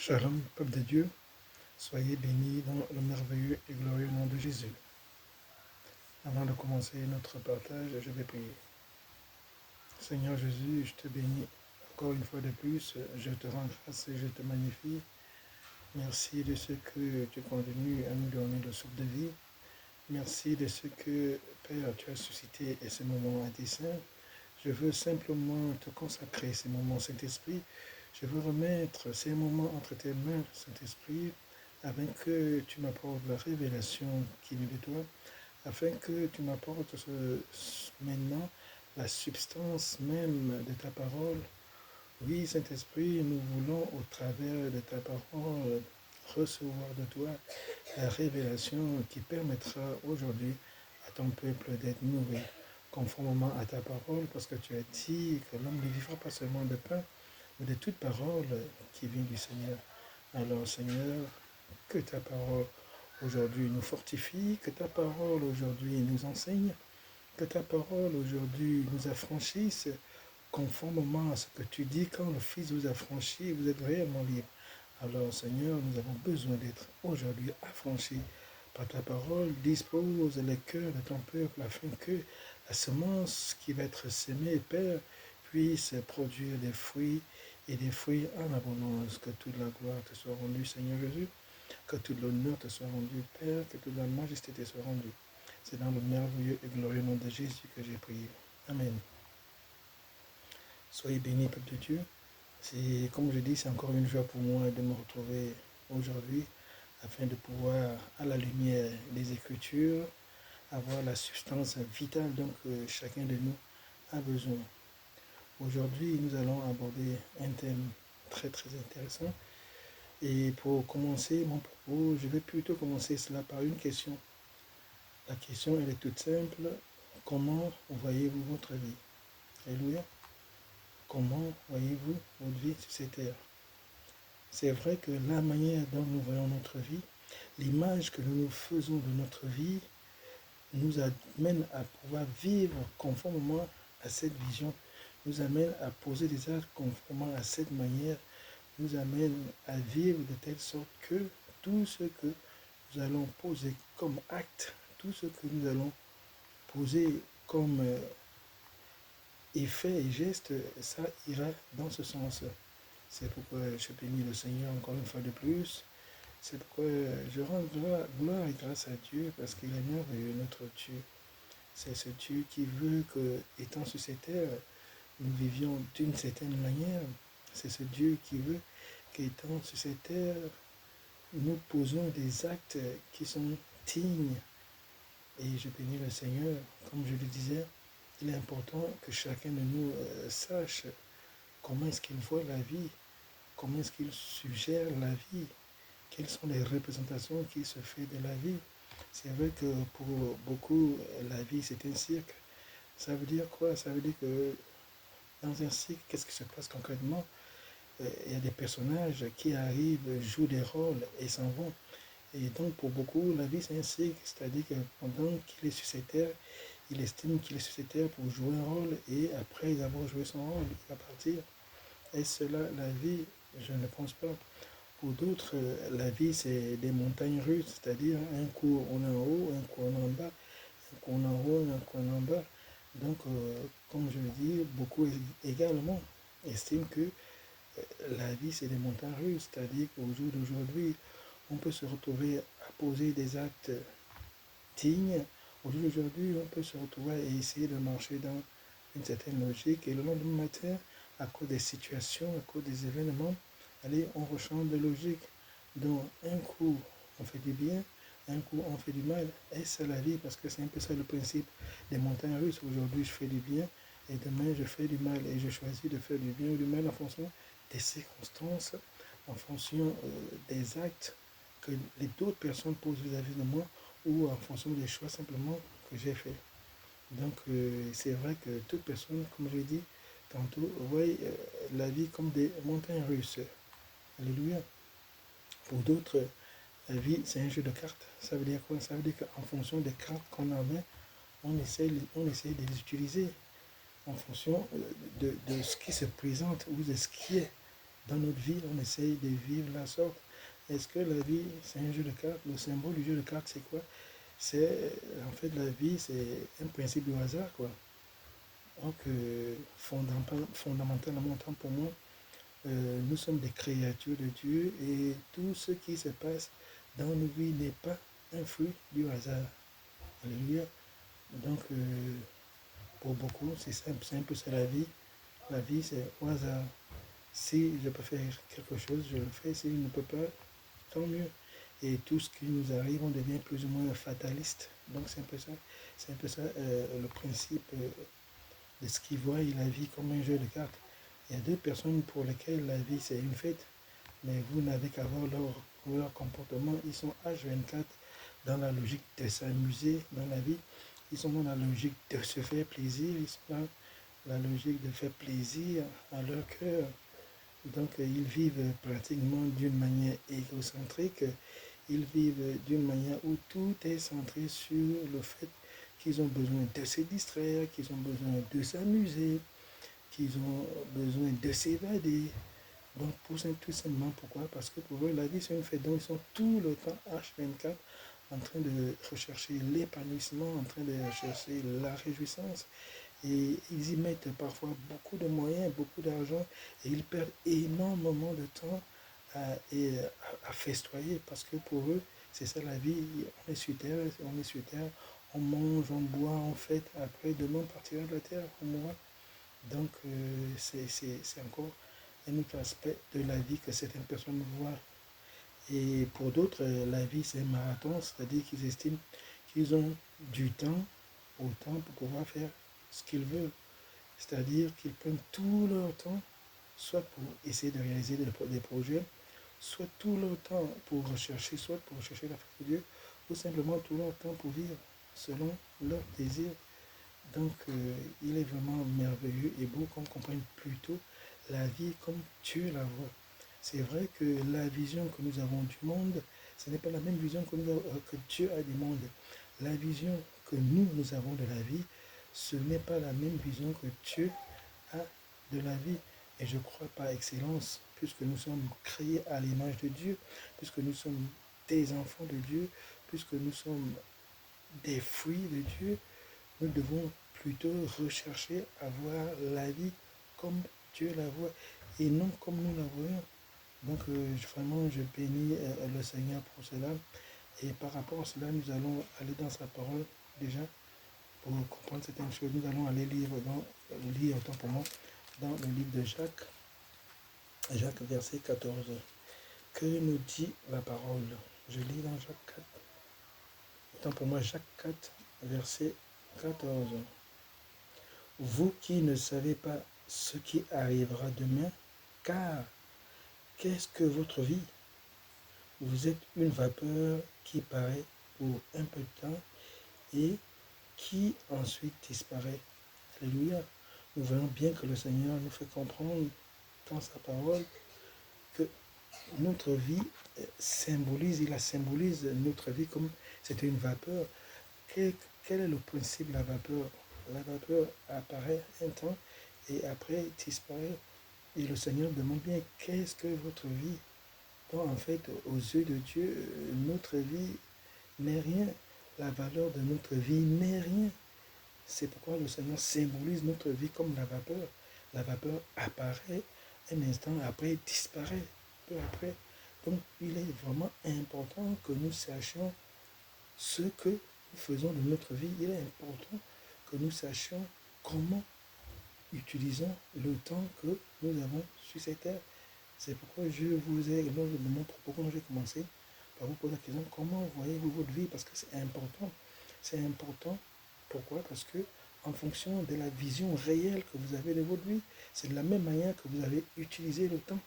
Shalom, peuple de Dieu, soyez bénis dans le merveilleux et glorieux nom de Jésus. Avant de commencer notre partage, je vais prier. Seigneur Jésus, je te bénis encore une fois de plus, je te rends grâce et je te magnifie. Merci de ce que tu continues à nous donner le souffle de vie. Merci de ce que, Père, tu as suscité et ce moment à tes saints. Je veux simplement te consacrer ces moments, Saint-Esprit. Je veux remettre ces moments entre tes mains, Saint-Esprit, afin que tu m'apportes la révélation qui vient de toi, afin que tu m'apportes maintenant la substance même de ta parole. Oui, Saint-Esprit, nous voulons, au travers de ta parole, recevoir de toi la révélation qui permettra aujourd'hui à ton peuple d'être nourri conformément à ta parole, parce que tu as dit que l'homme ne vivra pas seulement de pain, mais de toute parole qui vient du Seigneur. Alors, Seigneur, que ta parole aujourd'hui nous fortifie, que ta parole aujourd'hui nous enseigne, que ta parole aujourd'hui nous affranchisse, conformément à ce que tu dis, quand le Fils vous affranchit, vous êtes réellement libre. Alors, Seigneur, nous avons besoin d'être aujourd'hui affranchis par ta parole. Dispose les cœurs de ton peuple afin que la semence qui va être sémée, Père, puisse produire des fruits et des fruits en abondance. Que toute la gloire te soit rendue, Seigneur Jésus. Que tout l'honneur te soit rendu, Père. Que toute la majesté te soit rendue. C'est dans le merveilleux et glorieux nom de Jésus que j'ai prié. Amen. Soyez bénis, peuple de Dieu. Comme je dis, c'est encore une joie pour moi de me retrouver aujourd'hui afin de pouvoir, à la lumière des Écritures, avoir la substance vitale dont chacun de nous a besoin. Aujourd'hui, nous allons aborder un thème très très intéressant. Et pour commencer mon propos, je vais plutôt commencer cela par une question. La question, elle est toute simple. Comment voyez-vous votre vie? Alléluia. Comment voyez-vous votre vie sur cette terre? C'est vrai que la manière dont nous voyons notre vie, l'image que nous nous faisons de notre vie, nous amène à pouvoir vivre conformément à cette vision, nous amène à poser des actes conformément à cette manière, nous amène à vivre de telle sorte que tout ce que nous allons poser comme acte, tout ce que nous allons poser comme effet et geste, ça ira dans ce sens. C'est pourquoi je bénis le Seigneur encore une fois de plus. C'est pourquoi je rends gloire et grâce à Dieu, parce qu'il est merveilleux, notre Dieu. C'est ce Dieu qui veut que, étant sur cette terre, nous vivions d'une certaine manière. C'est ce Dieu qui veut qu'étant sur cette terre, nous posons des actes qui sont dignes. Et je bénis le Seigneur, comme je le disais, il est important que chacun de nous sache comment est-ce qu'il voit la vie, comment est-ce qu'il suggère la vie, quelles sont les représentations qui se fait de la vie. C'est vrai que pour beaucoup, la vie c'est un cirque. Ça veut dire quoi? Ça veut dire que dans un cirque, qu'est-ce qui se passe concrètement? Il y a des personnages qui arrivent, jouent des rôles et s'en vont. Et donc pour beaucoup, la vie c'est un cirque, c'est-à-dire que pendant qu'il est sur cette terre, il estime qu'il est sur cette terre pour jouer un rôle et après avoir joué son rôle, il va partir. Est-ce cela la vie? Je ne pense pas. Pour d'autres, la vie c'est des montagnes russes, c'est-à-dire un coup on est en haut, un coup on est en bas, un coup on est en haut, un coup on est en bas. Donc, comme je le dis, beaucoup également estiment que la vie c'est des montagnes russes, c'est-à-dire qu'au jour d'aujourd'hui, on peut se retrouver à poser des actes dignes. Au jour d'aujourd'hui, on peut se retrouver à essayer de marcher dans une certaine logique et le lendemain matin, à cause des situations, à cause des événements, allez, on rechange de logique. Donc, un coup, on fait du bien, un coup, on fait du mal. Et c'est la vie, parce que c'est un peu ça le principe des montagnes russes. Aujourd'hui, je fais du bien, et demain, je fais du mal. Et je choisis de faire du bien ou du mal en fonction des circonstances, en fonction des actes que les d'autres personnes posent vis-à-vis de moi, ou en fonction des choix simplement que j'ai fait. Donc, c'est vrai que toute personne, comme je l'ai dit tantôt, voit la vie comme des montagnes russes. Alléluia. Pour d'autres, la vie, c'est un jeu de cartes. Ça veut dire quoi? Ça veut dire qu'en fonction des cartes qu'on a en main, on essaie de les utiliser en fonction de ce qui se présente ou de ce qui est. dans notre vie, on essaye de vivre la sorte. Est-ce que la vie, c'est un jeu de cartes? Le symbole du jeu de cartes, c'est quoi? C'est, en fait, la vie, c'est un principe du hasard, quoi. Donc, fondamentalement, autant pour moi, nous sommes des créatures de Dieu et tout ce qui se passe dans nos vies n'est pas un fruit du hasard. Alléluia. Donc, pour beaucoup, c'est simple, c'est un peu ça la vie. La vie, c'est au hasard. Si je peux faire quelque chose, je le fais. Si je ne peux pas, tant mieux. Et tout ce qui nous arrive, on devient plus ou moins fataliste. Donc, c'est un peu ça. C'est un peu ça le principe de ce qui voit la vie comme un jeu de cartes. Il y a deux personnes pour lesquelles la vie, c'est une fête. Mais vous n'avez qu'à voir leur comportement. Ils sont H24 dans la logique de s'amuser dans la vie. Ils sont dans la logique de se faire plaisir. Ils sont dans la logique de faire plaisir à leur cœur. Donc, ils vivent pratiquement d'une manière égocentrique. Ils vivent d'une manière où tout est centré sur le fait qu'ils ont besoin de se distraire, qu'ils ont besoin de s'amuser, qu'ils ont besoin de s'évader. Donc, tout simplement, pourquoi? Parce que pour eux, la vie, c'est une fête. Donc, ils sont tout le temps H24 en train de rechercher l'épanouissement, en train de rechercher la réjouissance. Et ils y mettent parfois beaucoup de moyens, beaucoup d'argent, et ils perdent énormément de temps à festoyer, parce que pour eux, c'est ça la vie. On est sur terre, on mange, on boit, on fête. Après, demain, on partira de la terre, on mourra. Donc, c'est encore un autre aspect de la vie que certaines personnes voient. Et pour d'autres, la vie, c'est un marathon, c'est-à-dire qu'ils estiment qu'ils ont du temps, autant pour pouvoir faire ce qu'ils veulent. C'est-à-dire qu'ils prennent tout leur temps, soit pour essayer de réaliser des projets, soit tout leur temps pour rechercher, soit pour rechercher la face de Dieu, ou simplement tout leur temps pour vivre selon leurs désirs. Donc, il est vraiment merveilleux et beau qu'on comprenne plutôt la vie comme Dieu la voit. C'est vrai que la vision que nous avons du monde, ce n'est pas la même vision que Dieu a du monde. La vision que nous avons de la vie, ce n'est pas la même vision que Dieu a de la vie. Et je crois par excellence, puisque nous sommes créés à l'image de Dieu, puisque nous sommes des enfants de Dieu, puisque nous sommes des fruits de Dieu, nous devons plutôt rechercher à voir la vie comme Dieu la voit et non comme nous la voyons. Donc vraiment, je bénis le Seigneur pour cela. Et par rapport à cela, nous allons aller dans sa parole déjà pour comprendre certaines choses. Nous allons aller lire autant pour moi, dans le livre de Jacques, Jacques verset 14. Que nous dit la parole? Je lis dans Jacques 4. Autant pour moi, Jacques 4, verset 14. Vous qui ne savez pas ce qui arrivera demain, car qu'est-ce que votre vie? Vous êtes une vapeur qui paraît pour un peu de temps et qui ensuite disparaît. Alléluia. Nous voyons bien que le Seigneur nous fait comprendre dans sa parole que notre vie il symbolise notre vie comme c'était une vapeur. Quel est le principe de la vapeur? La vapeur apparaît un temps et après disparaît. Et le Seigneur demande bien qu'est-ce que votre vie? Donc en fait, aux yeux de Dieu, notre vie n'est rien. La valeur de notre vie n'est rien. C'est pourquoi le Seigneur symbolise notre vie comme la vapeur. La vapeur apparaît un instant après, disparaît peu après. Donc il est vraiment important que nous sachions ce que nous faisons de notre vie. Il est important que nous sachions comment utilisons le temps que nous avons sur cette terre. C'est pourquoi je vous ai, dans mon propos, quand j'ai commencé, par vous poser la question, comment voyez-vous votre vie? Parce que c'est important. C'est important. Pourquoi? Parce que en fonction de la vision réelle que vous avez de votre vie, c'est de la même manière que vous allez utiliser le temps.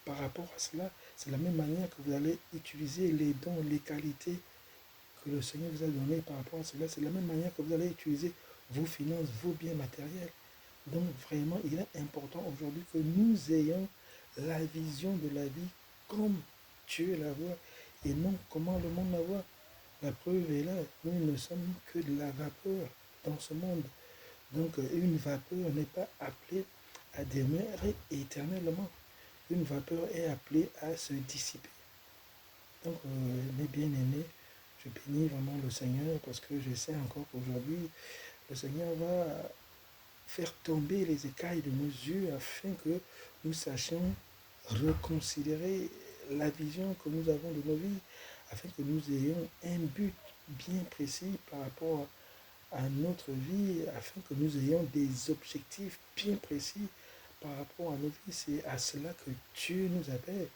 Par rapport à cela, c'est de la même manière que vous allez utiliser les dons, les qualités que le Seigneur vous a données par rapport à cela. C'est de la même manière que vous allez utiliser vos finances, vos biens matériels. Donc vraiment, il est important aujourd'hui que nous ayons la vision de la vie comme Dieu la voit et non comment le monde la voit. La preuve est là, nous ne sommes que de la vapeur dans ce monde. Donc une vapeur n'est pas appelée à demeurer éternellement. une vapeur est appelée à se dissiper. Donc, mes bien-aimés, je bénis vraiment le Seigneur parce que je sais encore qu'aujourd'hui, le Seigneur va faire tomber les écailles de nos yeux afin que nous sachions reconsidérer la vision que nous avons de nos vies, afin que nous ayons un but bien précis par rapport à notre vie, afin que nous ayons des objectifs bien précis par rapport à nos vies. C'est à cela que Dieu nous appelle.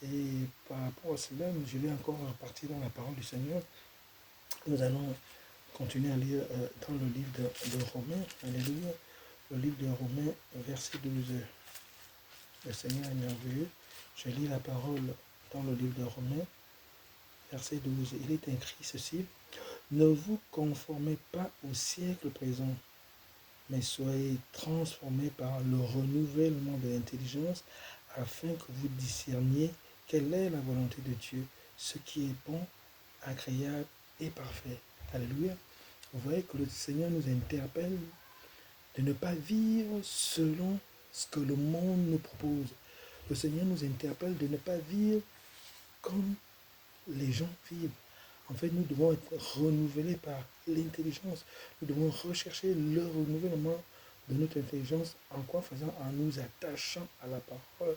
Et par rapport à cela, je vais encore repartir dans la parole du Seigneur. Nous allons continuer à lire dans le livre de Romains. Alléluia. Le livre de Romains, verset 12. Le Seigneur est merveilleux. Je lis la parole dans le livre de Romains, verset 12. Il est écrit ceci. Ne vous conformez pas au siècle présent, mais soyez transformés par le renouvellement de l'intelligence, afin que vous discerniez quelle est la volonté de Dieu, ce qui est bon, agréable et parfait. Alléluia. Vous voyez que le Seigneur nous interpelle de ne pas vivre selon ce que le monde nous propose. Le Seigneur nous interpelle de ne pas vivre comme les gens vivent. En fait, nous devons être renouvelés par l'intelligence. Nous devons rechercher le renouvellement de notre intelligence. En quoi faisant? En nous attachant à la parole,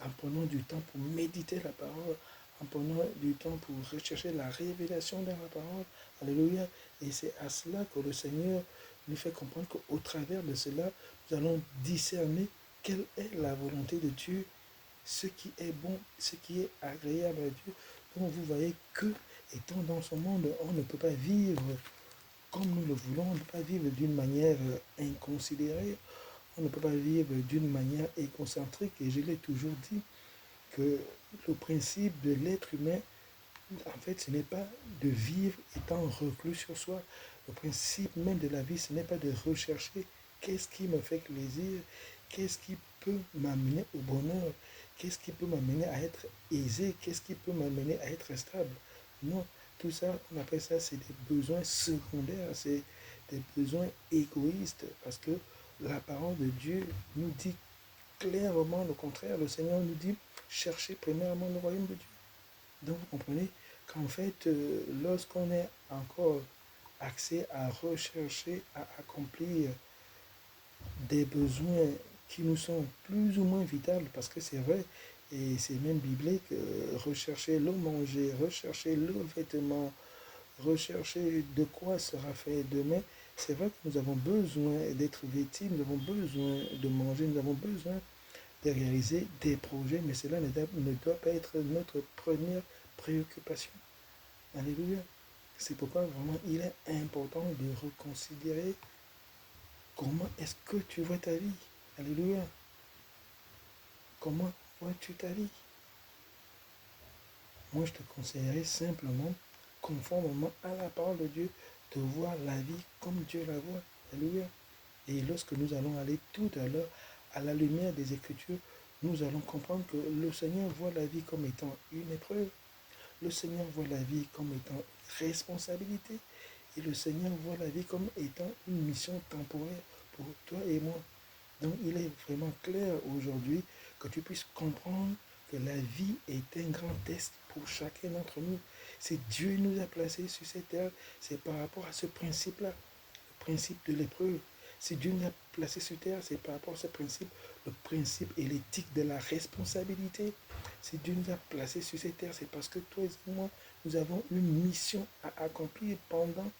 en prenant du temps pour méditer la parole, en prenant du temps pour rechercher la révélation dans la parole. Alléluia. Et c'est à cela que le Seigneur nous fait comprendre qu'au travers de cela, nous allons discerner quelle est la volonté de Dieu, ce qui est bon, ce qui est agréable à Dieu. Donc vous voyez que, étant dans ce monde, on ne peut pas vivre comme nous le voulons, on ne peut pas vivre d'une manière inconsidérée, on ne peut pas vivre d'une manière égocentrique. Et je l'ai toujours dit, que le principe de l'être humain, en fait, ce n'est pas de vivre étant reclus sur soi. Le principe même de la vie, ce n'est pas de rechercher qu'est-ce qui me fait plaisir, qu'est-ce qui peut m'amener au bonheur, qu'est-ce qui peut m'amener à être aisé, qu'est-ce qui peut m'amener à être stable. Non, tout ça, on appelle ça, c'est des besoins secondaires, c'est des besoins égoïstes, parce que la parole de Dieu nous dit clairement le contraire. Le Seigneur nous dit, cherchez premièrement le royaume de Dieu. Donc vous comprenez qu'en fait, lorsqu'on est encore axé à rechercher, à accomplir des besoins qui nous sont plus ou moins vitaux, parce que c'est vrai, et c'est même biblique, rechercher le manger, rechercher le vêtement, rechercher de quoi sera fait demain. C'est vrai que nous avons besoin d'être vêtus, nous avons besoin de manger, nous avons besoin de réaliser des projets, mais cela ne doit pas être notre première préoccupation. Alléluia. C'est pourquoi vraiment il est important de reconsidérer comment est-ce que tu vois ta vie. Alléluia. Comment vois-tu ta vie? Moi, je te conseillerais simplement, conformément à la parole de Dieu, de voir la vie comme Dieu la voit. Alléluia. Et lorsque nous allons aller tout à l'heure à la lumière des Écritures, nous allons comprendre que le Seigneur voit la vie comme étant une épreuve. Le Seigneur voit la vie comme étant une responsabilité. Et le Seigneur voit la vie comme étant une mission temporaire pour toi et moi. Donc il est vraiment clair aujourd'hui que tu puisses comprendre que la vie est un grand test pour chacun d'entre nous. Si Dieu nous a placés sur cette terre, c'est par rapport à ce principe-là, le principe de l'épreuve. Si Dieu nous a placés sur terre, c'est par rapport à ce principe, le principe et l'éthique de la responsabilité. Si Dieu nous a placés sur cette terre, c'est parce que toi et moi, nous avons une mission à accomplir pendant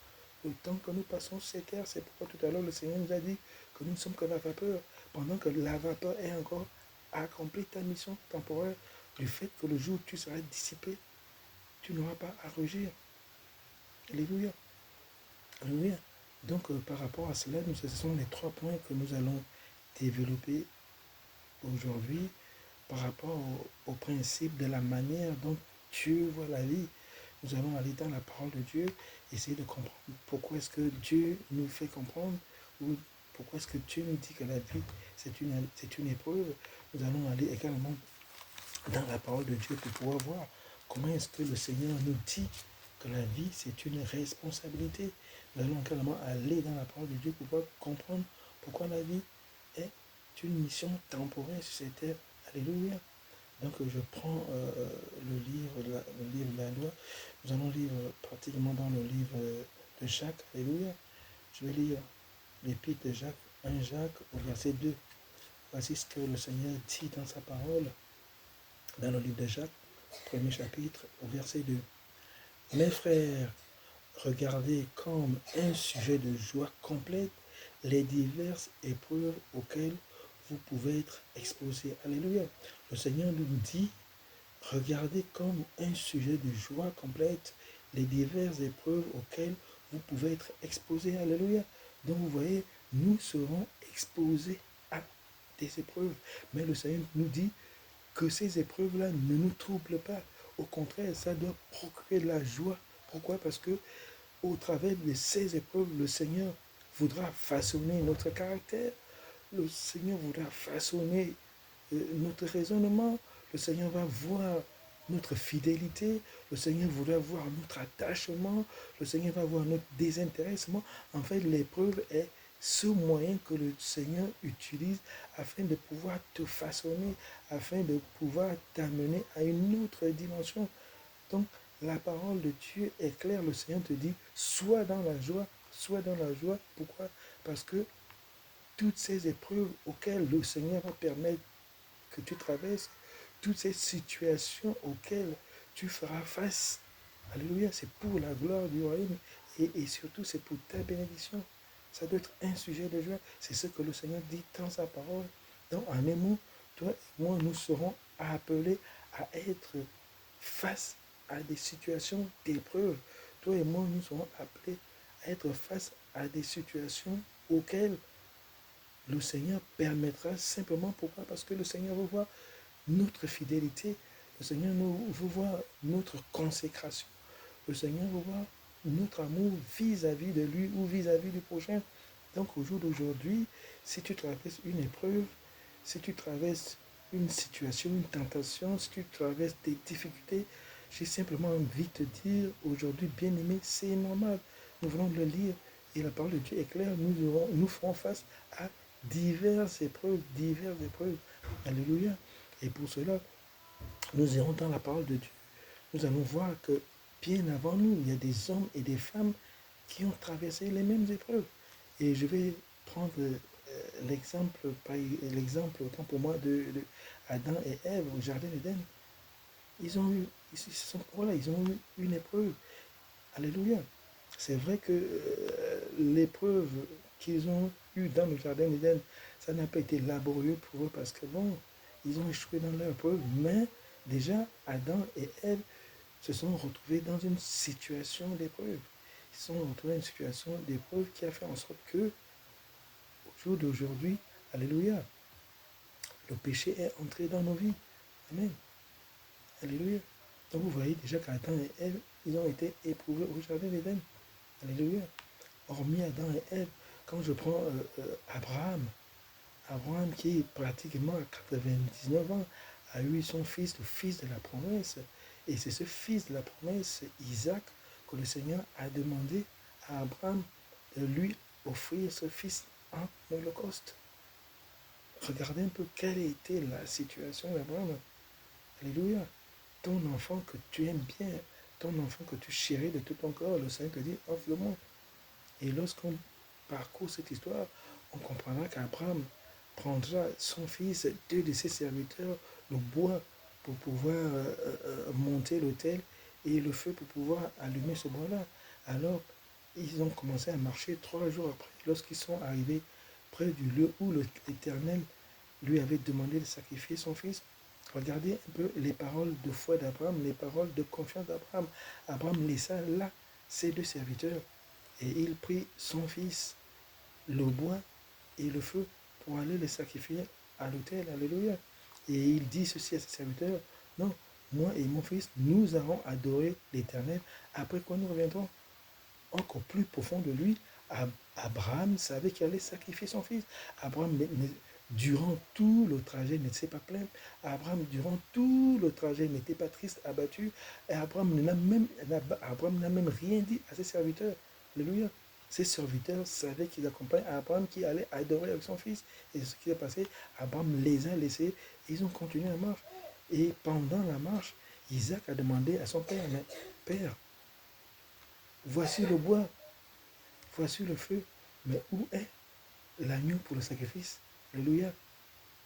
le temps que nous passons sur cette terre. C'est pourquoi tout à l'heure, le Seigneur nous a dit que nous ne sommes que la vapeur. Pendant que la vapeur est encore accompli ta mission temporaire, du fait que le jour où tu seras dissipé, tu n'auras pas à rougir. Alléluia. Alléluia. Donc, par rapport à cela, ce sont les 3 points que nous allons développer aujourd'hui par rapport au principe de la manière dont Dieu voit la vie. Nous allons aller dans la parole de Dieu, essayer de comprendre pourquoi est-ce que Dieu nous fait comprendre, ou pourquoi est-ce que Dieu nous dit que la vie, c'est une épreuve. Nous allons aller également dans la parole de Dieu pour pouvoir voir comment est-ce que le Seigneur nous dit que la vie, c'est une responsabilité. Nous allons également aller dans la parole de Dieu pour pouvoir comprendre pourquoi la vie est une mission temporaire sur cette terre. Alléluia. Donc je prends le livre de la loi. Nous allons lire pratiquement dans le livre de Jacques. Alléluia. Je vais lire l'épître de Jacques, 1 Jacques au verset 2. Voici ce que le Seigneur dit dans sa parole, dans le livre de Jacques, premier chapitre, au verset 2. Mes frères, regardez comme un sujet de joie complète les diverses épreuves auxquelles vous pouvez être exposés. Alléluia. Le Seigneur nous dit, regardez comme un sujet de joie complète les diverses épreuves auxquelles vous pouvez être exposés. Alléluia. Donc vous voyez, nous serons exposés à des épreuves. Mais le Seigneur nous dit que ces épreuves-là ne nous troublent pas. Au contraire, ça doit procurer de la joie. Pourquoi? Parce que au travers de ces épreuves, le Seigneur voudra façonner notre caractère. Le Seigneur voudra façonner notre raisonnement. Le Seigneur va voir notre fidélité. Le Seigneur voudra voir notre attachement. Le Seigneur va voir notre désintéressement. En fait, l'épreuve est ce moyen que le Seigneur utilise afin de pouvoir te façonner, afin de pouvoir t'amener à une autre dimension. Donc, la parole de Dieu est claire. Le Seigneur te dit, sois dans la joie, sois dans la joie. Pourquoi? Parce que toutes ces épreuves auxquelles le Seigneur va permettre que tu traverses, toutes ces situations auxquelles tu feras face, alléluia, c'est pour la gloire du royaume et surtout c'est pour ta bénédiction. Ça doit être un sujet de joie. C'est ce que le Seigneur dit dans sa parole. Donc en un mot, toi et moi, nous serons appelés à être face à des situations d'épreuve. Toi et moi, nous serons appelés à être face à des situations auxquelles le Seigneur permettra simplement. Pourquoi? Parce que le Seigneur veut voir notre fidélité. Le Seigneur veut voir notre consécration. Le Seigneur veut voir notre amour vis-à-vis de lui ou vis-à-vis du prochain. Donc au jour d'aujourd'hui, si tu traverses une épreuve, si tu traverses une situation, une tentation, si tu traverses des difficultés, j'ai simplement envie de te dire aujourd'hui, bien-aimé, c'est normal. Nous venons de le lire et la parole de Dieu est claire. Nous ferons face à diverses épreuves, diverses épreuves. Alléluia. Et pour cela, nous irons dans la parole de Dieu. Nous allons voir que bien avant nous, il y a des hommes et des femmes qui ont traversé les mêmes épreuves. Et je vais prendre l'exemple autant pour moi de Adam et Ève au jardin d'Éden. Ils ont eu, ils ont eu une épreuve. Alléluia. C'est vrai que l'épreuve qu'ils ont eue dans le jardin d'Éden, ça n'a pas été laborieux pour eux parce que bon, ils ont échoué dans leur épreuve, mais déjà Adam et Ève se sont retrouvés dans une situation d'épreuve. Ils se sont retrouvés dans une situation d'épreuve qui a fait en sorte que, au jour d'aujourd'hui, alléluia, le péché est entré dans nos vies. Amen. Alléluia. Donc vous voyez déjà qu'Adam et Ève, ils ont été éprouvés au jardin d'Éden. Alléluia. Hormis Adam et Ève, quand je prends Abraham qui pratiquement à 99 ans a eu son fils, le fils de la promesse. Et c'est ce fils de la promesse, Isaac, que le Seigneur a demandé à Abraham de lui offrir ce fils en holocauste. Regardez un peu quelle était la situation d'Abraham. Alléluia. Ton enfant que tu aimes bien, ton enfant que tu chéris de tout ton corps, le Seigneur te dit, offre-le-moi. Et lorsqu'on parcourt cette histoire, on comprendra qu'Abraham prendra son fils, deux de ses serviteurs, le bois pour pouvoir monter l'autel et le feu pour pouvoir allumer ce bois-là. Alors, ils ont commencé à marcher 3 jours après, lorsqu'ils sont arrivés près du lieu où l'Éternel lui avait demandé de sacrifier son fils. Regardez un peu les paroles de foi d'Abraham, les paroles de confiance d'Abraham. Abraham laissa là ses 2 serviteurs et il prit son fils, le bois et le feu pour aller les sacrifier à l'autel. Alléluia. Et il dit ceci à ses serviteurs, non, moi et mon fils, nous allons adorer l'Éternel après quoi nous reviendrons. Encore plus profond de lui, Abraham savait qu'il allait sacrifier son fils. Abraham, durant tout le trajet, ne s'est pas plaint. Abraham, durant tout le trajet, n'était pas triste, abattu. Et Abraham n'a même rien dit à ses serviteurs. Alléluia. Ses serviteurs savaient qu'ils accompagnaient Abraham qui allait adorer avec son fils. Et ce qui s'est passé, Abraham les a laissés et ils ont continué à marcher. Et pendant la marche, Isaac a demandé à son père, mais Père, voici le bois, voici le feu, mais où est l'agneau pour le sacrifice? Alléluia.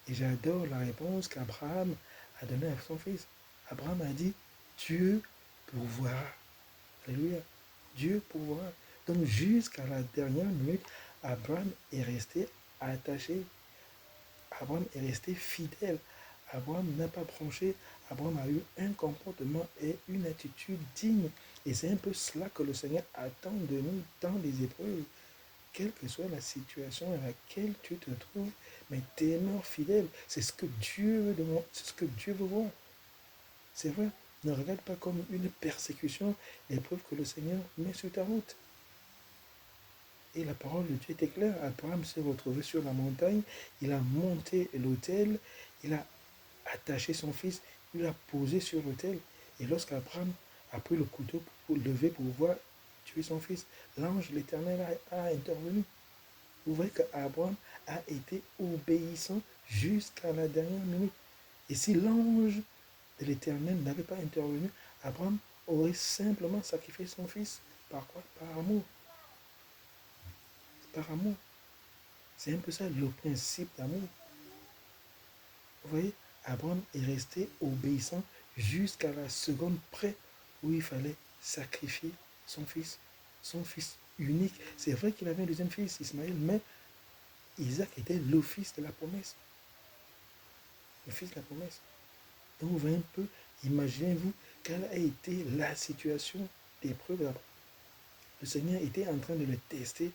Et j'adore la réponse qu'Abraham a donnée à son fils. Abraham a dit, Dieu pourvoira. Alléluia. Dieu pourvoira. Donc jusqu'à la dernière minute, Abraham est resté attaché. Abraham est resté fidèle. Abraham n'a pas bronché. Abraham a eu un comportement et une attitude digne. Et c'est un peu cela que le Seigneur attend de nous dans les épreuves. Quelle que soit la situation à laquelle tu te trouves, mais demeure fidèle. C'est ce que Dieu veut demander, c'est ce que Dieu veut voir. C'est vrai, ne regarde pas comme une persécution l'épreuve que le Seigneur met sur ta route. Et la parole de Dieu était claire. Abraham s'est retrouvé sur la montagne, il a monté l'autel, il a attaché son fils, il l'a posé sur l'autel. Et lorsqu'Abraham a pris le couteau pour lever pour voir tuer son fils, l'ange de l'Éternel a intervenu. Vous voyez qu'Abraham a été obéissant jusqu'à la dernière minute. Et si l'ange de l'Éternel n'avait pas intervenu, Abraham aurait simplement sacrifié son fils. Par quoi? Par amour. Par amour. C'est un peu ça le principe d'amour. Vous voyez, Abraham est resté obéissant jusqu'à la seconde près où il fallait sacrifier son fils unique. C'est vrai qu'il avait un deuxième fils, Ismaël, mais Isaac était le fils de la promesse. Le fils de la promesse. Donc vous voyez un peu, imaginez-vous quelle a été la situation d'épreuve d'Abraham. Le Seigneur était en train de le tester,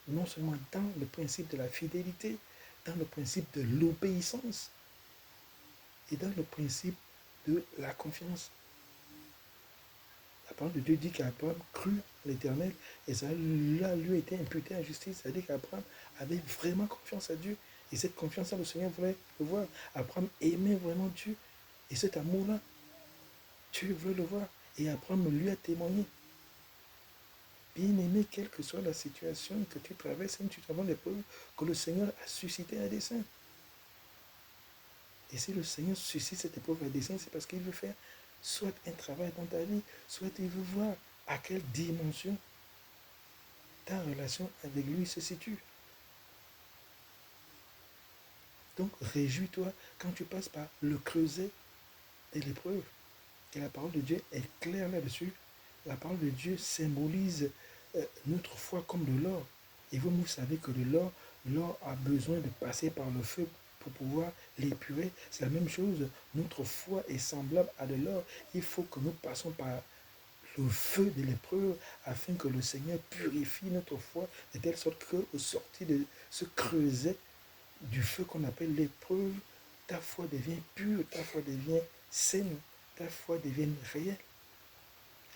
non seulement dans le principe de la fidélité, dans le principe de l'obéissance et dans le principe de la confiance. La parole de Dieu dit qu'Abraham crut l'Éternel et ça lui a été imputé à justice. C'est-à-dire qu'Abraham avait vraiment confiance à Dieu. Et cette confiance-là, le Seigneur voulait le voir. Abraham aimait vraiment Dieu. Et cet amour-là, Dieu voulait le voir. Et Abraham lui a témoigné. Bien-aimé, quelle que soit la situation que tu traverses, une situation d'épreuve que le Seigneur a suscité à dessein. Et si le Seigneur suscite cette épreuve à dessein, c'est parce qu'il veut faire soit un travail dans ta vie, soit il veut voir à quelle dimension ta relation avec lui se situe. Donc, réjouis-toi quand tu passes par le creuset de l'épreuve. Et la parole de Dieu est claire là-dessus. La parole de Dieu symbolise notre foi comme de l'or. Et vous savez que de l'or a besoin de passer par le feu pour pouvoir l'épurer. C'est la même chose. Notre foi est semblable à de l'or. Il faut que nous passions par le feu de l'épreuve afin que le Seigneur purifie notre foi de telle sorte qu'au sortir de ce creuset du feu qu'on appelle l'épreuve, ta foi devient pure, ta foi devient saine, ta foi devient réelle.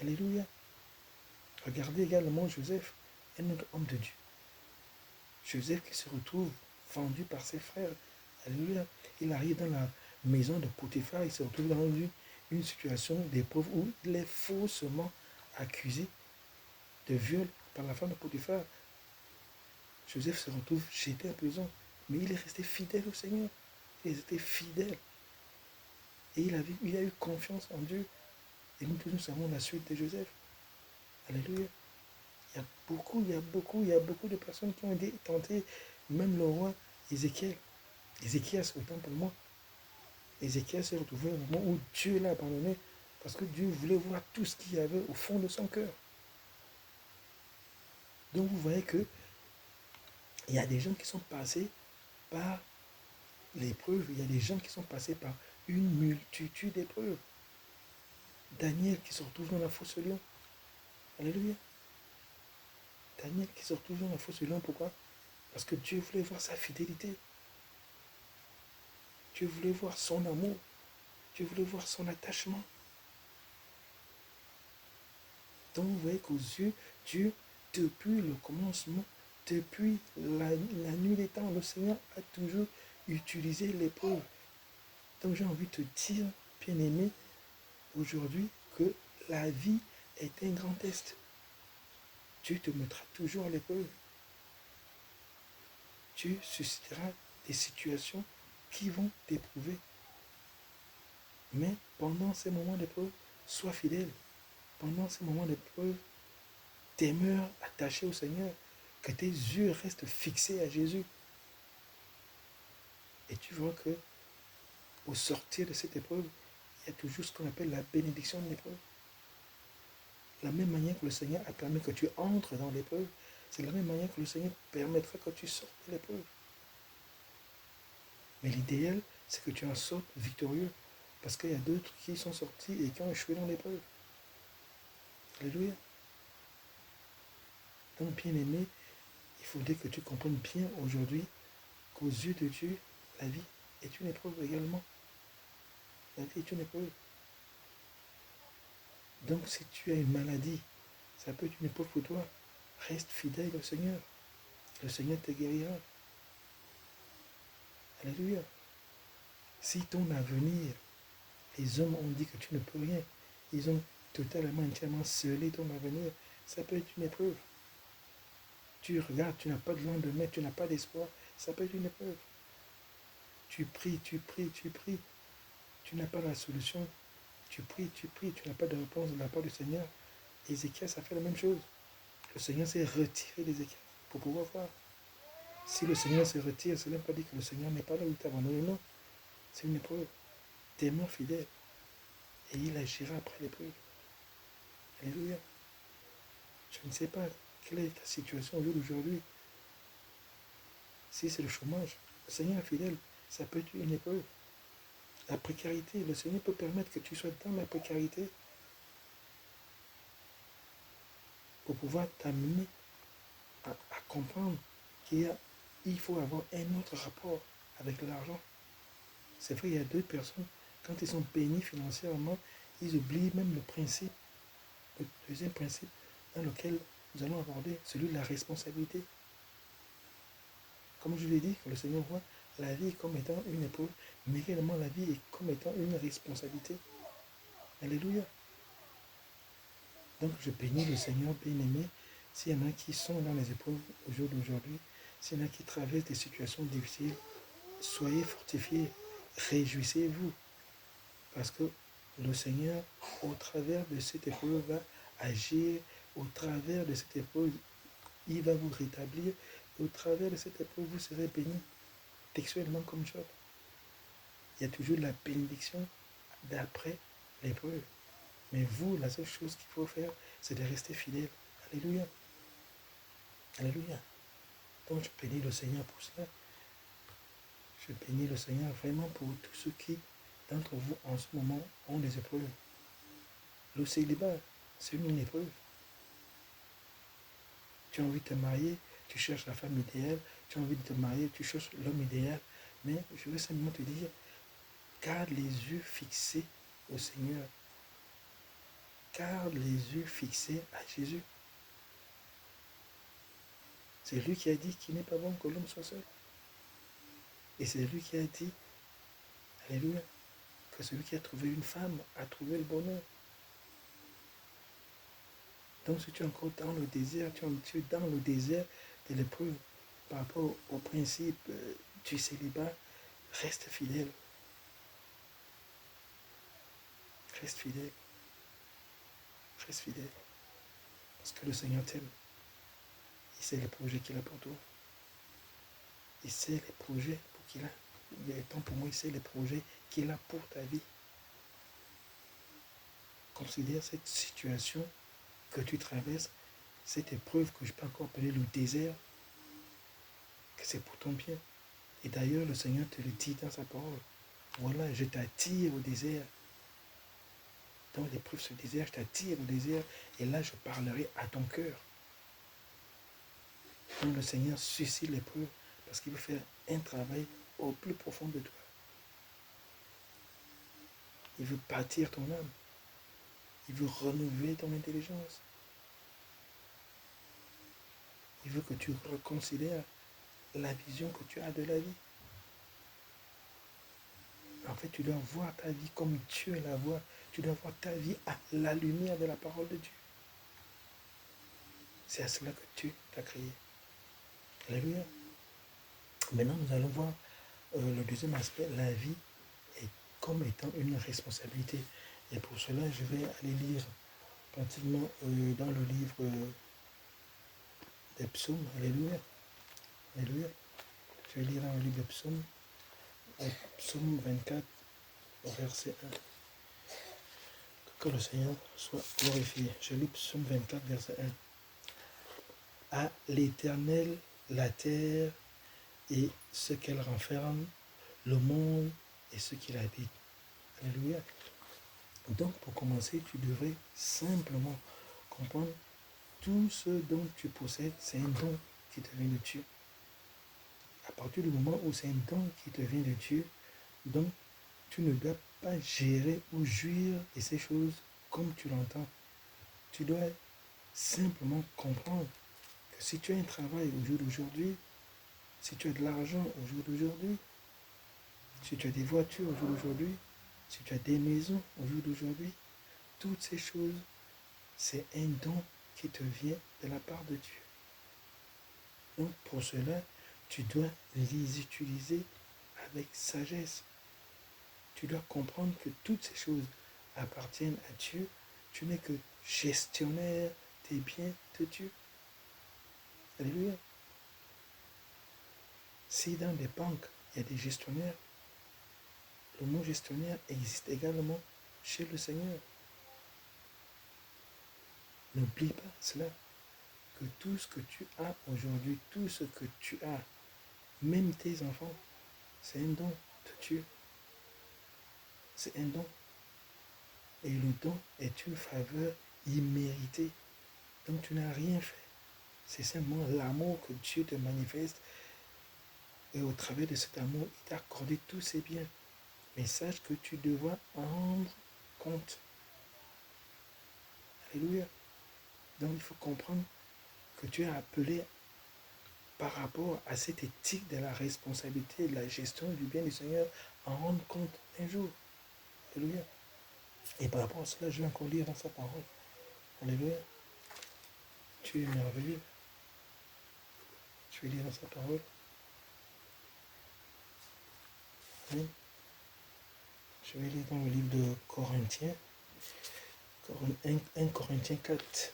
Alléluia. Regardez également Joseph, un autre homme de Dieu. Joseph qui se retrouve vendu par ses frères. Alléluia. Il arrive dans la maison de Potiphar, il se retrouve dans une situation d'épreuve où il est faussement accusé de viol par la femme de Potiphar. Joseph se retrouve jeté en prison, mais il est resté fidèle au Seigneur. Il est resté fidèle. Et il a eu confiance en Dieu. Et nous tous nous savons la suite de Joseph. Alléluia. Il y a beaucoup de personnes qui ont été tentées, même le roi Ézéchiel. Ézéchiel, c'est autant pour moi. Ézéchiel s'est retrouvé au moment où Dieu l'a abandonné parce que Dieu voulait voir tout ce qu'il y avait au fond de son cœur. Donc vous voyez que il y a des gens qui sont passés par l'épreuve, il y a des gens qui sont passés par une multitude d'épreuves. Daniel qui se retrouve dans la fosse lion. Alléluia. Daniel qui se retrouve dans la fosse lion, pourquoi? Parce que Dieu voulait voir sa fidélité. Dieu voulait voir son amour. Dieu voulait voir son attachement. Donc vous voyez qu'aux yeux, Dieu, depuis le commencement, depuis la nuit des temps, le Seigneur a toujours utilisé l'épreuve. Donc j'ai envie de te dire, bien-aimé, aujourd'hui, que la vie est un grand test. Dieu te mettra toujours à l'épreuve. Dieu suscitera des situations qui vont t'éprouver. Mais pendant ces moments d'épreuve, sois fidèle. Pendant ces moments d'épreuve, demeure attaché au Seigneur. Que tes yeux restent fixés à Jésus. Et tu vois que au sortir de cette épreuve, il y a toujours ce qu'on appelle la bénédiction de l'épreuve. La même manière que le Seigneur a permis que tu entres dans l'épreuve, c'est la même manière que le Seigneur permettra que tu sortes de l'épreuve. Mais l'idéal, c'est que tu en sortes victorieux. Parce qu'il y a d'autres qui sont sortis et qui ont échoué dans l'épreuve. Alléluia. Donc, bien-aimé, il faudrait que tu comprennes bien aujourd'hui qu'aux yeux de Dieu, la vie est une épreuve également. La vie est une épreuve. Donc, si tu as une maladie, ça peut être une épreuve pour toi. Reste fidèle au Seigneur. Le Seigneur te guérira. Alléluia. Si ton avenir, les hommes ont dit que tu ne peux rien, ils ont totalement, entièrement scellé ton avenir, ça peut être une épreuve. Tu regardes, tu n'as pas de lendemain, tu n'as pas d'espoir, ça peut être une épreuve. Tu pries, tu pries, tu pries, tu n'as pas la solution. Tu pries, tu n'as pas de réponse de la part du Seigneur. Ézéchias a fait la même chose. Le Seigneur s'est retiré d'Ézéchias pour pouvoir voir. Si le Seigneur se retire, ce n'est pas dit que le Seigneur n'est pas là où il t'a abandonné, non. C'est une épreuve. Demeure fidèle. Et il agira après l'épreuve. Alléluia. Je ne sais pas quelle est ta situation au jour d'aujourd'hui. Si c'est le chômage, le Seigneur est fidèle. Ça peut être une épreuve. La précarité, le Seigneur peut permettre que tu sois dans la précarité pour pouvoir t'amener à comprendre qu'il faut avoir un autre rapport avec l'argent. C'est vrai, il y a deux personnes, quand ils sont bénis financièrement, ils oublient même le principe, le deuxième principe dans lequel nous allons aborder, celui de la responsabilité. Comme je l'ai dit, que le Seigneur voit la vie comme étant une épreuve, mais également la vie est comme étant une responsabilité. Alléluia. Donc je bénis le Seigneur bien-aimé. S'il y en a qui sont dans les épreuves au jour d'aujourd'hui, s'il y en a qui traversent des situations difficiles, soyez fortifiés, réjouissez-vous. Parce que le Seigneur, au travers de cette épreuve, va agir. Au travers de cette épreuve, il va vous rétablir. Et au travers de cette épreuve, vous serez bénis, textuellement comme Job. Il y a toujours la bénédiction d'après l'épreuve. Mais vous, la seule chose qu'il faut faire, c'est de rester fidèle. Alléluia. Alléluia. Donc je bénis le Seigneur pour cela. Je bénis le Seigneur vraiment pour tous ceux qui, d'entre vous, en ce moment, ont des épreuves. Le célibat, c'est une épreuve. Tu as envie de te marier, tu cherches la femme idéale, tu as envie de te marier, tu cherches l'homme idéal. Mais je veux simplement te dire, garde les yeux fixés au Seigneur. Garde les yeux fixés à Jésus. C'est lui qui a dit qu'il n'est pas bon que l'homme soit seul. Et c'est lui qui a dit, alléluia, que celui qui a trouvé une femme a trouvé le bonheur. Donc si tu es encore dans le désert, tu es dans le désert de l'épreuve par rapport au principe du célibat, reste fidèle. Reste fidèle. Reste fidèle. Parce que le Seigneur t'aime. Il sait les projets qu'il a pour toi. Il sait les projets qu'il a. Il est temps pour moi, il sait les projets qu'il a pour ta vie. Considère cette situation que tu traverses, cette épreuve que je peux encore appeler le désert, que c'est pour ton bien. Et d'ailleurs, le Seigneur te le dit dans sa parole. Voilà, je t'attire au désert. Dans l'épreuve, ce désert, je t'attire au désert. Et là, je parlerai à ton cœur. Donc le Seigneur suscite l'épreuve parce qu'il veut faire un travail au plus profond de toi. Il veut bâtir ton âme. Il veut renouveler ton intelligence. Il veut que tu reconsidères la vision que tu as de la vie. En fait, tu dois voir ta vie comme Dieu la voit. Tu dois voir ta vie à la lumière de la parole de Dieu. C'est à cela que Dieu t'a créé. Alléluia. Maintenant, nous allons voir le deuxième aspect. La vie est comme étant une responsabilité. Et pour cela, je vais aller lire pratiquement dans le livre des psaumes. Alléluia. Alléluia. Je vais lire dans le livre des psaumes, psaume 24, verset 1. Que le Seigneur soit glorifié. Je lis psaume 24, verset 1. À l'Éternel, la terre et ce qu'elle renferme, le monde et ce qu'il habite. Alléluia. Donc, pour commencer, tu devrais simplement comprendre tout ce dont tu possèdes, c'est un don qui te vient de Dieu. À partir du moment où c'est un don qui te vient de Dieu, donc tu ne dois pas gérer ou jouir de ces choses comme tu l'entends. Tu dois simplement comprendre que si tu as un travail au jour d'aujourd'hui, si tu as de l'argent au jour d'aujourd'hui, si tu as des voitures au jour d'aujourd'hui, si tu as des maisons au jour d'aujourd'hui, toutes ces choses, c'est un don qui te vient de la part de Dieu. Donc pour cela, tu dois les utiliser avec sagesse. Tu dois comprendre que toutes ces choses appartiennent à Dieu. Tu n'es que gestionnaire des biens de Dieu. Alléluia. Si dans des banques, il y a des gestionnaires, le mot gestionnaire existe également chez le Seigneur. N'oublie pas cela, que tout ce que tu as aujourd'hui, tout ce que tu as, même tes enfants, c'est un don de Dieu. C'est un don. Et le don est une faveur imméritée. Donc tu n'as rien fait. C'est simplement l'amour que Dieu te manifeste. Et au travers de cet amour, il t'a accordé tous ses biens. Mais sache que tu devras en rendre compte. Alléluia. Donc il faut comprendre que tu es appelé par rapport à cette éthique de la responsabilité et de la gestion du bien du Seigneur à en rendre compte un jour. Alléluia. Et par rapport à cela, je vais encore lire dans sa parole. Alléluia. Tu es merveilleux. Je vais lire dans sa parole. Amen. Je vais lire dans le livre de Corinthiens. 1 Corinthiens 4.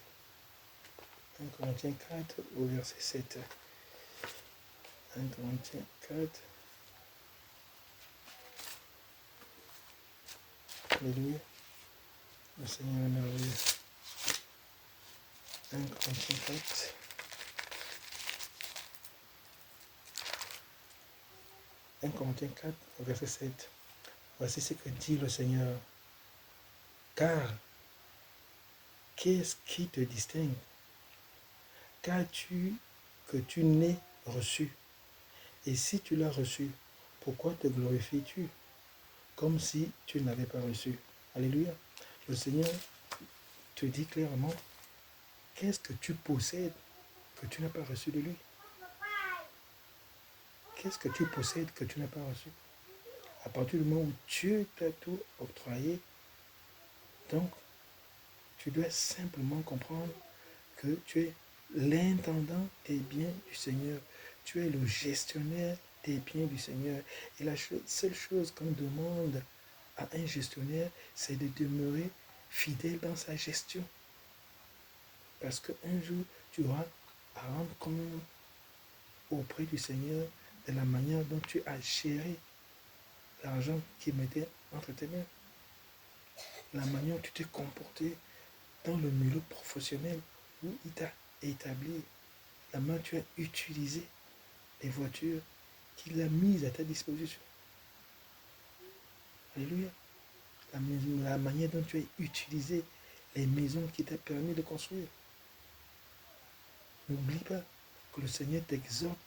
1 Corinthiens 4 au verset 7. 1 Corinthiens 4. Alléluia. Le Seigneur est merveilleux. 1 Corinthiens 4. 1 Corinthiens 4 au verset 7. Voici ce que dit le Seigneur. Car, qu'est-ce qui te distingue? Qu'as-tu que tu n'aies reçu? Et si tu l'as reçu, pourquoi te glorifies-tu comme si tu n'avais pas reçu? Alléluia. Le Seigneur te dit clairement, qu'est-ce que tu possèdes que tu n'as pas reçu de lui? Qu'est-ce que tu possèdes que tu n'as pas reçu? À partir du moment où Dieu t'a tout octroyé, donc tu dois simplement comprendre que tu es l'intendant des biens du Seigneur. Tu es le gestionnaire des biens du Seigneur. Et la seule chose qu'on demande à un gestionnaire, c'est de demeurer fidèle dans sa gestion. Parce qu'un jour, tu auras à rendre compte auprès du Seigneur de la manière dont tu as géré l'argent qui mettait entre tes mains. La manière dont tu t'es comporté dans le milieu professionnel où il t'a établi. La manière dont tu as utilisé les voitures qu'il a mises à ta disposition. Alléluia. La manière dont tu as utilisé les maisons qui t'a permis de construire. N'oublie pas que le Seigneur t'exhorte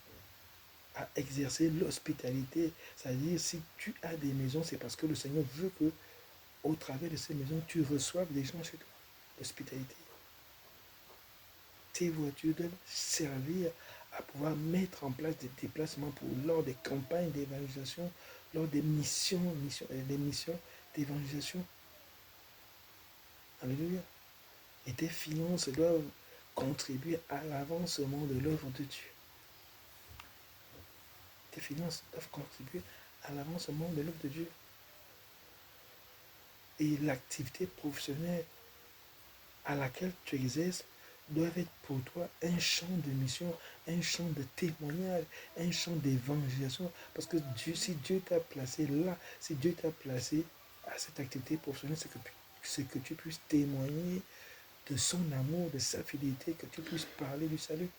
à exercer l'hospitalité. C'est-à-dire, si tu as des maisons, c'est parce que le Seigneur veut que, au travers de ces maisons, tu reçoives des gens chez toi. L'hospitalité. Tes voitures doivent servir à pouvoir mettre en place des déplacements lors des campagnes d'évangélisation, lors des missions d'évangélisation. Alléluia. Et tes finances doivent contribuer à l'avancement de l'œuvre de Dieu. Tes finances doivent contribuer à l'avancement de l'œuvre de Dieu. et l'activité professionnelle à laquelle tu exerces doivent être pour toi un champ de mission, un champ de témoignage, un champ d'évangélisation. Parce que si Dieu t'a placé là, si Dieu t'a placé à cette activité professionnelle, c'est que tu puisses témoigner de son amour, de sa fidélité, que tu puisses parler du salut.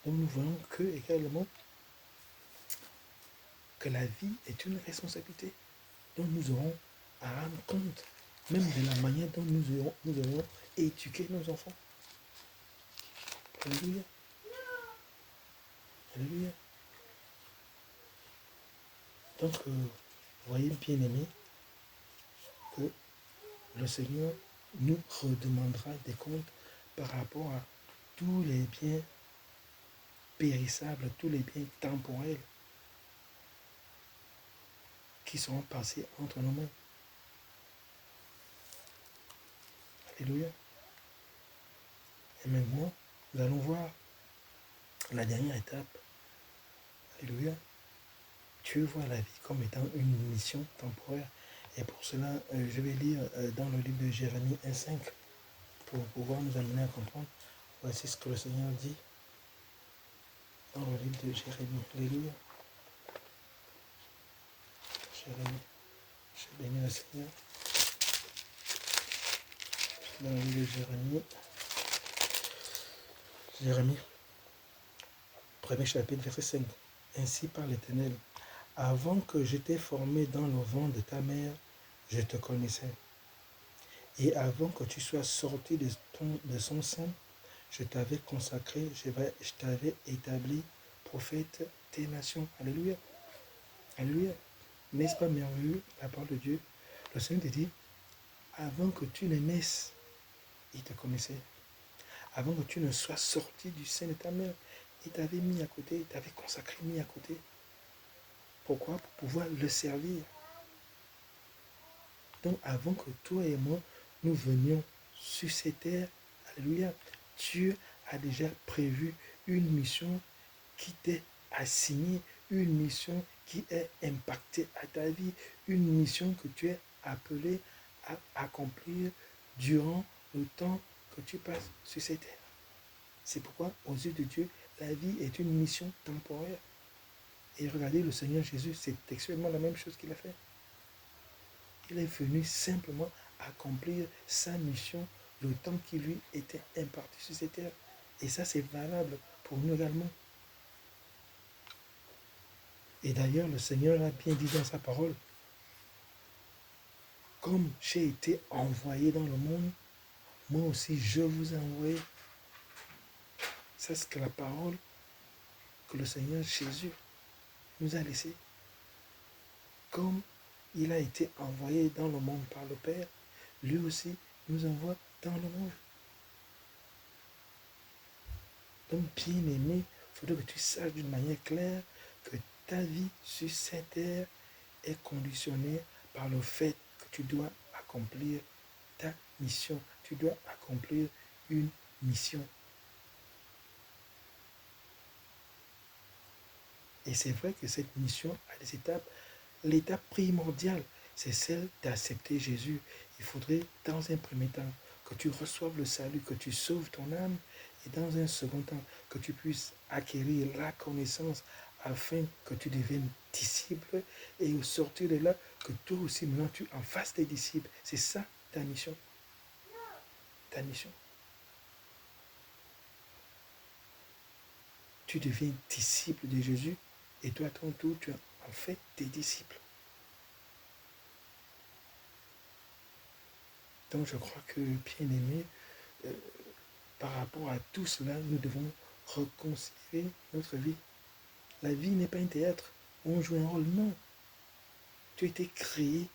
Donc nous voyons que également que la vie est une responsabilité dont nous aurons à rendre compte, même de la manière dont nous aurons éduqué nos enfants. Alléluia. Alléluia. Donc, voyez bien aimé, que le Seigneur nous redemandera des comptes par rapport à tous les biens périssables, tous les biens temporels qui seront passés entre nos mains. Alléluia. Et maintenant, nous allons voir la dernière étape. Alléluia. Dieu voit la vie comme étant une mission temporaire. Et pour cela, je vais lire dans le livre de Jérémie 1,5 pour pouvoir nous amener à comprendre. Voici ce que le Seigneur dit dans le livre de Jérémie. Alléluia. Jérémie. Je bénis le Seigneur. Dans le livre de Jérémie. Jérémie, premier chapitre, verset 5. Ainsi parle l'Éternel. Avant que je t'ai formé dans le ventre de ta mère, je te connaissais. Et avant que tu sois sorti de son sein, je t'avais consacré, je t'avais établi prophète des nations. Alléluia. Alléluia. N'est-ce pas merveilleux la parole de Dieu? Le Seigneur te dit, avant que tu ne naisses, il te connaissait. Avant que tu ne sois sorti du sein de ta mère, il t'avait mis à côté, il t'avait consacré, mis à côté. Pourquoi? Pour pouvoir le servir. Donc avant que toi et moi, nous venions sur cette terre, alléluia, Dieu a déjà prévu une mission qui t'est assignée, une mission qui est impactée à ta vie, une mission que tu es appelé à accomplir durant le temps que tu passes sur cette terre. C'est pourquoi, aux yeux de Dieu, la vie est une mission temporaire. Et regardez, le Seigneur Jésus, c'est textuellement la même chose qu'il a fait. Il est venu simplement accomplir sa mission le temps qui lui était imparti sur cette terre. Et ça, c'est valable pour nous également. Et d'ailleurs, le Seigneur a bien dit dans sa parole, comme j'ai été envoyé dans le monde, moi aussi je vous ai envoyé. Ça, c'est la parole que le Seigneur Jésus nous a laissée. Comme il a été envoyé dans le monde par le Père, lui aussi nous envoie dans le monde. Donc, bien aimé, il faudrait que tu saches d'une manière claire que ta vie sur cette terre est conditionnée par le fait que tu dois accomplir ta mission. Tu dois accomplir une mission. Et c'est vrai que cette mission a des étapes. L'étape primordiale, c'est celle d'accepter Jésus. Il faudrait, dans un premier temps, que tu reçoives le salut, que tu sauves ton âme, et dans un second temps, que tu puisses acquérir la connaissance afin que tu deviennes disciple, et au sortir de là, que toi aussi, maintenant, tu en fasses des disciples. C'est ça ta mission. Ta mission. Tu deviens disciple de Jésus, et toi, à ton tour, tu en fais tes disciples. Donc je crois que, bien aimé, par rapport à tout cela, nous devons reconsidérer notre vie. La vie n'est pas un théâtre où on joue un rôle, non. Tu as été créé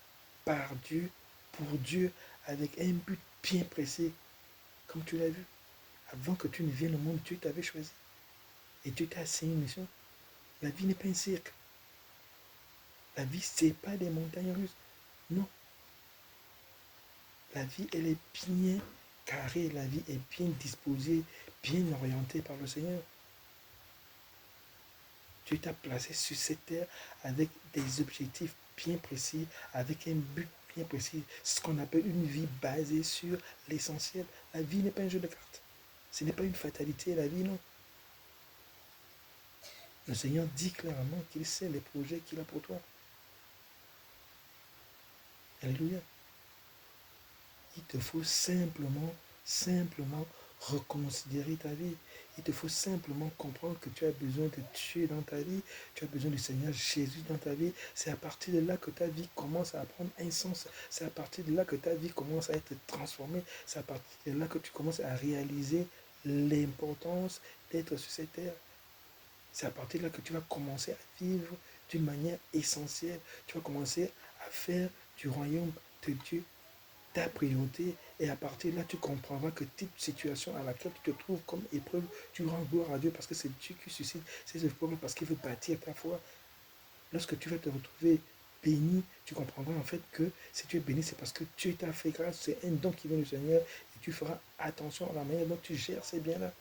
par Dieu, pour Dieu, avec un but bien précis, comme tu l'as vu. Avant que tu ne viennes au monde, Dieu t'avait choisi. Et Dieu t'a assigné une mission. La vie n'est pas un cirque. La vie, ce n'est pas des montagnes russes. Non. La vie, elle est bien carrée, la vie est bien disposée, bien orientée par le Seigneur. Dieu t'a placé sur cette terre avec des objectifs bien précis, avec un but bien précis. C'est ce qu'on appelle une vie basée sur l'essentiel. La vie n'est pas un jeu de cartes. Ce n'est pas une fatalité, la vie, non. Le Seigneur dit clairement qu'il sait les projets qu'il a pour toi. Alléluia. Il te faut simplement reconsidérer ta vie. Il te faut simplement comprendre que tu as besoin de Dieu dans ta vie. Tu as besoin du Seigneur Jésus dans ta vie. C'est à partir de là que ta vie commence à prendre un sens. C'est à partir de là que ta vie commence à être transformée. C'est à partir de là que tu commences à réaliser l'importance d'être sur cette terre. C'est à partir de là que tu vas commencer à vivre d'une manière essentielle. Tu vas commencer à faire du royaume de Dieu ta priorité, et à partir de là, tu comprendras que toute situation à laquelle tu te trouves comme épreuve, tu rends gloire à Dieu parce que c'est Dieu qui suscite ces épreuves parce qu'il veut bâtir ta foi. Lorsque tu vas te retrouver béni, tu comprendras en fait que si tu es béni, c'est parce que Dieu t'a fait grâce, c'est un don qui vient du Seigneur et tu feras attention à la manière dont tu gères ces biens-là.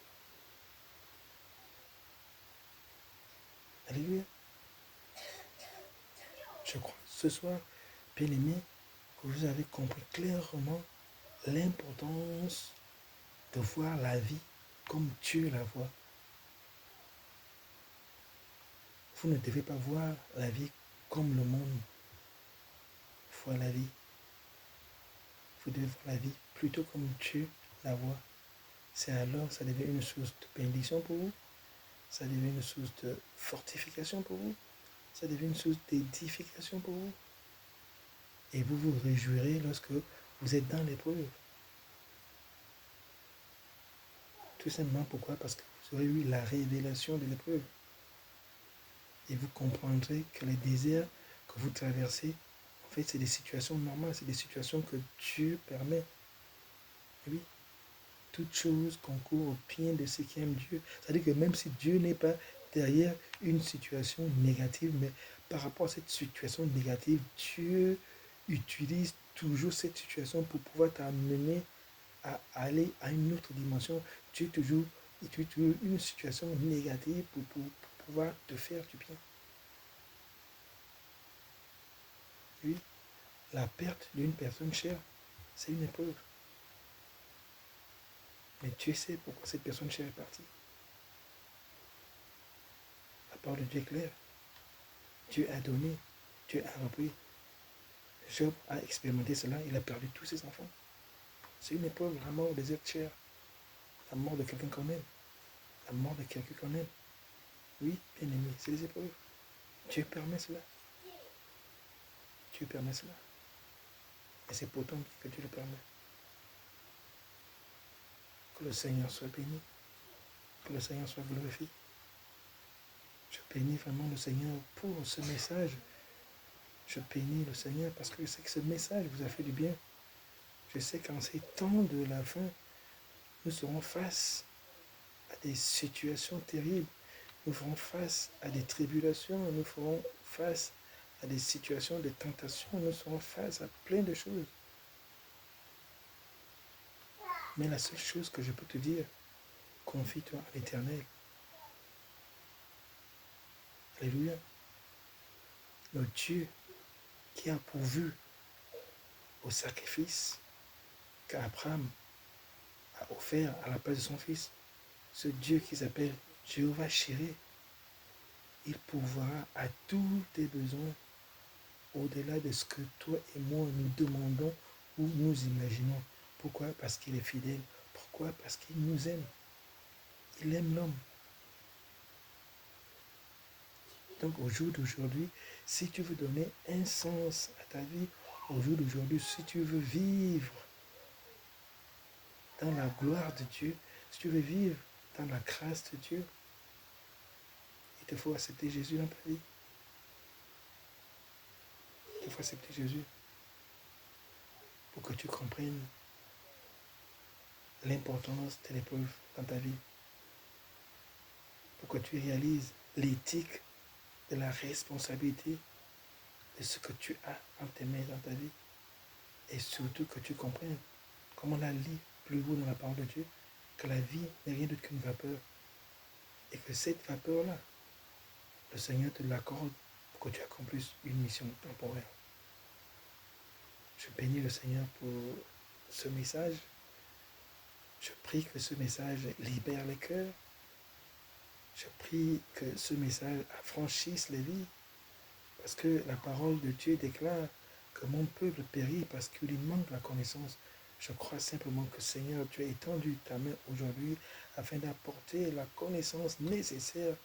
Alléluia. Je crois ce soir, bien-aimé, que vous avez compris clairement l'importance de voir la vie comme Dieu la voit. Vous ne devez pas voir la vie comme le monde voit la vie. Vous devez voir la vie plutôt comme Dieu la voit. C'est alors, ça devient une source de bénédiction pour vous. Ça devient une source de fortification pour vous. Ça devient une source d'édification pour vous. Et vous vous réjouirez lorsque vous êtes dans l'épreuve. Tout simplement pourquoi? Parce que vous aurez eu la révélation de l'épreuve. Et vous comprendrez que les déserts que vous traversez, en fait, c'est des situations normales, c'est des situations que Dieu permet. Oui, toute chose concourt au bien de ceux qui aiment Dieu. C'est-à-dire que même si Dieu n'est pas derrière une situation négative, mais par rapport à cette situation négative, Dieu utilise toujours cette situation pour pouvoir t'amener à aller à une autre dimension. Dieu utilise toujours une situation négative pour pouvoir te faire du bien. Oui, la perte d'une personne chère, c'est une épreuve. Mais Dieu sait pourquoi cette personne chère est partie. La parole de Dieu est claire. Dieu a donné, Dieu a repris. Job a expérimenté cela, il a perdu tous ses enfants. C'est une épreuve, la mort des êtres chers, la mort de quelqu'un qu'on aime, la mort de quelqu'un qu'on aime. Oui, bien aimé, c'est des épreuves. Dieu permet cela. Dieu permet cela. Et c'est pourtant que Dieu le permet. Que le Seigneur soit béni, que le Seigneur soit glorifié. Je bénis vraiment le Seigneur pour ce message. Je bénis le Seigneur parce que je sais que ce message vous a fait du bien. Je sais qu'en ces temps de la fin, nous serons face à des situations terribles. Nous ferons face à des tribulations. Nous ferons face à des situations de tentation. Nous serons face à plein de choses. Mais la seule chose que je peux te dire, confie-toi à l'Éternel. Alléluia. Le Dieu qui a pourvu au sacrifice qu'Abraham a offert à la place de son fils, ce Dieu qui s'appelle Jéhovah Shiré, il pourvoira à tous tes besoins au-delà de ce que toi et moi nous demandons ou nous imaginons. Pourquoi? Parce qu'il est fidèle. Pourquoi? Parce qu'il nous aime. Il aime l'homme. Donc au jour d'aujourd'hui, si tu veux donner un sens à ta vie, au jour d'aujourd'hui, si tu veux vivre dans la gloire de Dieu, si tu veux vivre dans la grâce de Dieu, il te faut accepter Jésus dans ta vie. Il faut accepter Jésus pour que tu comprennes l'importance de l'épreuve dans ta vie. Pour que tu réalises l'éthique de la responsabilité de ce que tu as entre tes mains dans ta vie. Et surtout que tu comprennes, comme on l'a lu plus haut dans la parole de Dieu, que la vie n'est rien d'autre qu'une vapeur. Et que cette vapeur-là, le Seigneur te l'accorde pour que tu accomplisses une mission temporaire. Je bénis le Seigneur pour ce message. Je prie que ce message libère les cœurs. Je prie que ce message affranchisse les vies. Parce que la parole de Dieu déclare que mon peuple périt parce qu'il lui manque la connaissance. Je crois simplement que Seigneur, tu as étendu ta main aujourd'hui afin d'apporter la connaissance nécessaire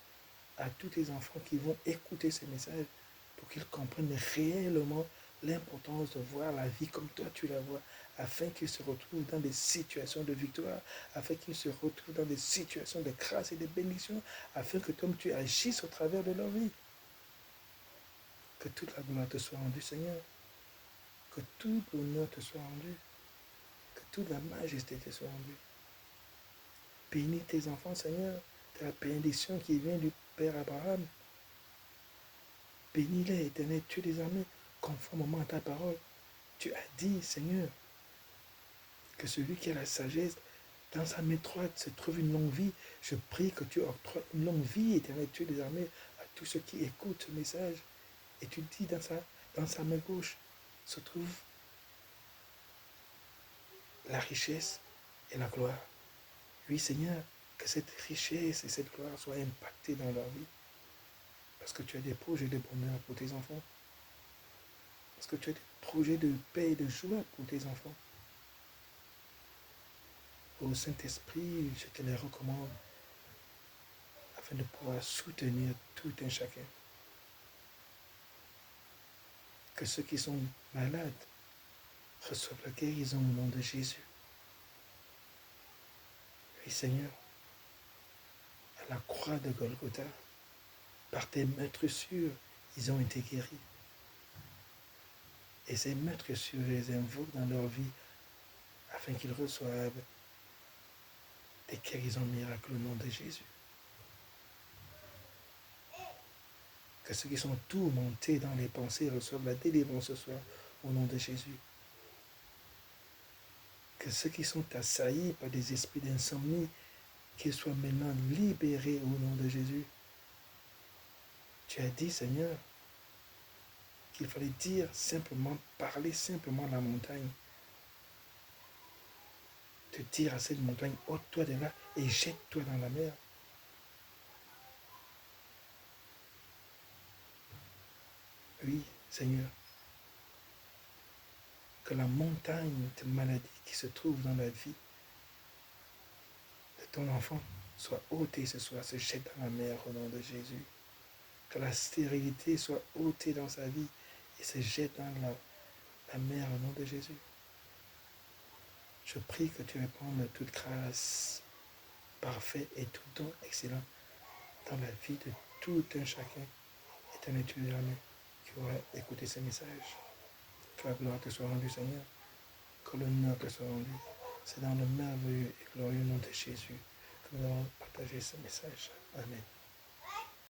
à tous tes enfants qui vont écouter ces messages pour qu'ils comprennent réellement l'importance de voir la vie comme toi tu la vois, afin qu'ils se retrouvent dans des situations de victoire, afin qu'ils se retrouvent dans des situations de grâce et de bénédiction, afin que comme tu agisses au travers de leur vie, que toute la gloire te soit rendue, Seigneur, que tout l'honneur te soit rendu, que toute la majesté te soit rendue. Bénis tes enfants, Seigneur, de la bénédiction qui vient du Père Abraham. Bénis-les, Éternel, Dieu des armées, conformément à ta parole. Tu as dit, Seigneur, que celui qui a la sagesse, dans sa main droite se trouve une longue vie. Je prie que tu octroies une longue vie, Éternel, Dieu des armées, à tous ceux qui écoutent ce message. Et tu dis dans sa main gauche se trouve la richesse et la gloire. Oui, Seigneur, que cette richesse et cette gloire soient impactées dans leur vie. Parce que tu as des projets de bonheur pour tes enfants. Parce que tu as des projets de paix et de joie pour tes enfants. Au Saint-Esprit, je te les recommande afin de pouvoir soutenir tout un chacun. Que ceux qui sont malades reçoivent la guérison au nom de Jésus. Oui, Seigneur, à la croix de Golgotha, par tes meurtrissures, ils ont été guéris. Et ces meurtrissures, je les invoque dans leur vie afin qu'ils reçoivent des guérisons miracles au nom de Jésus. Que ceux qui sont tourmentés dans les pensées reçoivent la délivrance ce soir au nom de Jésus. Que ceux qui sont assaillis par des esprits d'insomnie, qu'ils soient maintenant libérés au nom de Jésus. Tu as dit, Seigneur, qu'il fallait dire simplement, parler simplement à la montagne. Te dire à cette montagne, ôte-toi de là et jette-toi dans la mer. Oui, Seigneur, que la montagne de maladie qui se trouve dans la vie de ton enfant soit ôtée ce soir, se jette dans la mer au nom de Jésus. Que la stérilité soit ôtée dans sa vie et se jette dans la mer au nom de Jésus. Je prie que tu répandes toute grâce parfaite et tout don excellent dans la vie de tout un chacun, éternel Dieu de l'armée, qui aura écouté ce message. Que la gloire te soit rendue, Seigneur, que l'honneur te soit rendu. C'est dans le merveilleux et glorieux nom de Jésus que nous allons partager ce message. Amen.